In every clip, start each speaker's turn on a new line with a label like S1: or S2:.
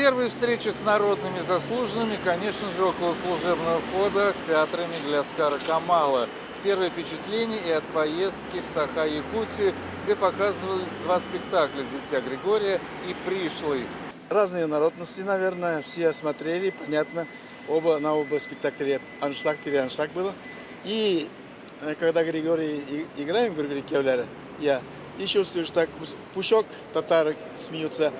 S1: Первые встречи с народными заслуженными, конечно же, около служебного входа к театрам Гляскара Камала. Первое впечатление и от поездки в Саха-Якутию, где показывались два спектакля «Зятья Григория» и «Пришлый».
S2: Разные народности, наверное, все смотрели, понятно. На оба спектакля аншлаг, переаншлаг было. И когда Григорий играем, Григорий Кевляра, я и чувствую, что так пушок татарок смеются.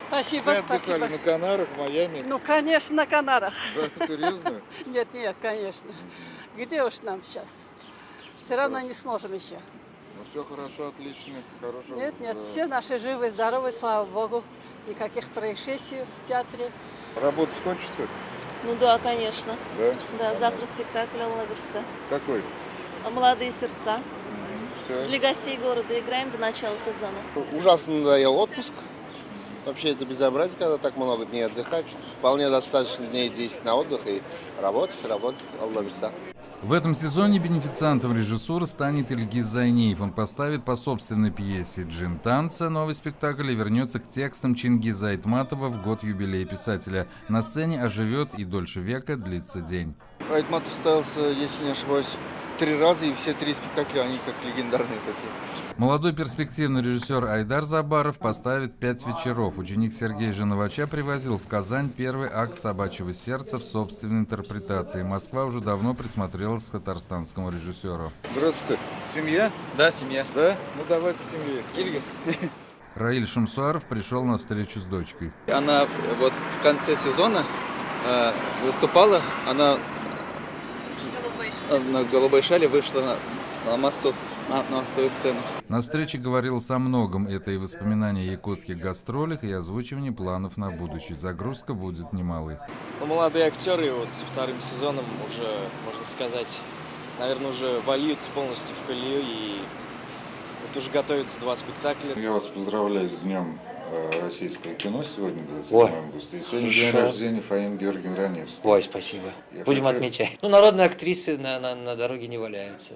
S3: Спасибо,
S1: Вы отдыхали
S3: спасибо.
S1: на Канарах, в Майами?
S3: Ну, конечно, на Канарах.
S1: Да, серьезно?
S3: Нет, конечно. Где уж нам сейчас? Все равно не сможем еще.
S1: Ну, все хорошо, отлично. Хорошо.
S3: Нет,
S1: Да.
S3: все наши живы, здоровы, слава богу. Никаких происшествий в театре.
S1: Работа кончится?
S4: Ну да, конечно.
S1: Да?
S4: Да, завтра спектакль Алла-Верса.
S1: Какой?
S4: «Молодые сердца».
S1: Все.
S4: Для гостей города играем до начала сезона.
S5: Ужасно надоел отпуск. Вообще это безобразие, когда так много дней отдыхать. Вполне достаточно дней 10 на отдых и работать, Алла-Верса.
S6: В этом сезоне бенефициантом режиссура станет Ильгиз Зайниев. Он поставит по собственной пьесе «Джин танца» новый спектакль и вернется к текстам Чингиза Айтматова в год юбилея писателя. На сцене оживет и дольше века длится день.
S2: Айтматов ставился, если не ошибаюсь, 3 раза, и все 3 спектакля, они как легендарные такие.
S6: Молодой перспективный режиссер Айдар Забаров поставит 5 вечеров. Ученик Сергей Женовача привозил в Казань первый акт «Собачьего сердца» в собственной интерпретации. Москва уже давно присмотрелась к татарстанскому режиссеру.
S1: Здравствуйте. Семья?
S7: Да, семья.
S1: Да? Ну, давайте семье.
S7: Ильгиз.
S6: Раиль Шамсуаров пришел на встречу с дочкой.
S7: Она вот в конце сезона выступала, она на голубой шале вышла на массовую сцену.
S6: На встрече говорилось о многом. Это и воспоминания о якутских гастролях, и озвучивание планов на будущее. Загрузка будет немалой.
S8: Ну, молодые актеры вот со вторым сезоном уже, можно сказать, наверное, уже вольются полностью в колею, и вот уже готовятся 2 спектакля.
S1: Я вас поздравляю с Днем российского кино сегодня, 27
S9: Ой,
S1: августа. И сегодня день
S9: хорошо.
S1: рождения Фаины Георгиевны Раневской.
S9: Ой, спасибо.
S1: Я
S9: Будем
S1: хотел-
S9: отмечать. Ну, народные актрисы на дороге не валяются.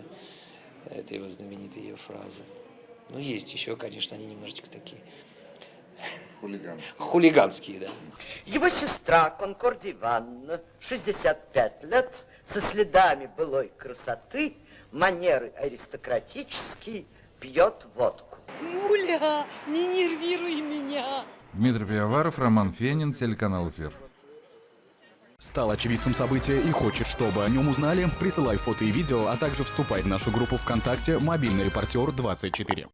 S9: Это его знаменитая ее фраза. Ну, есть еще, конечно, они немножечко такие
S1: Хулиганский.
S9: хулиганские, да.
S10: Его сестра Конкордия Ивановна, 65 лет, со следами былой красоты, манеры аристократические, пьет водку.
S3: Муля, не нервируй меня.
S6: Дмитрий Пивоваров, Роман Фенин, телеканал «Эфир».
S11: Стал очевидцем события и хочет, чтобы о нем узнали? Присылай фото и видео, а также вступай в нашу группу ВКонтакте «Мобильный репортер 24».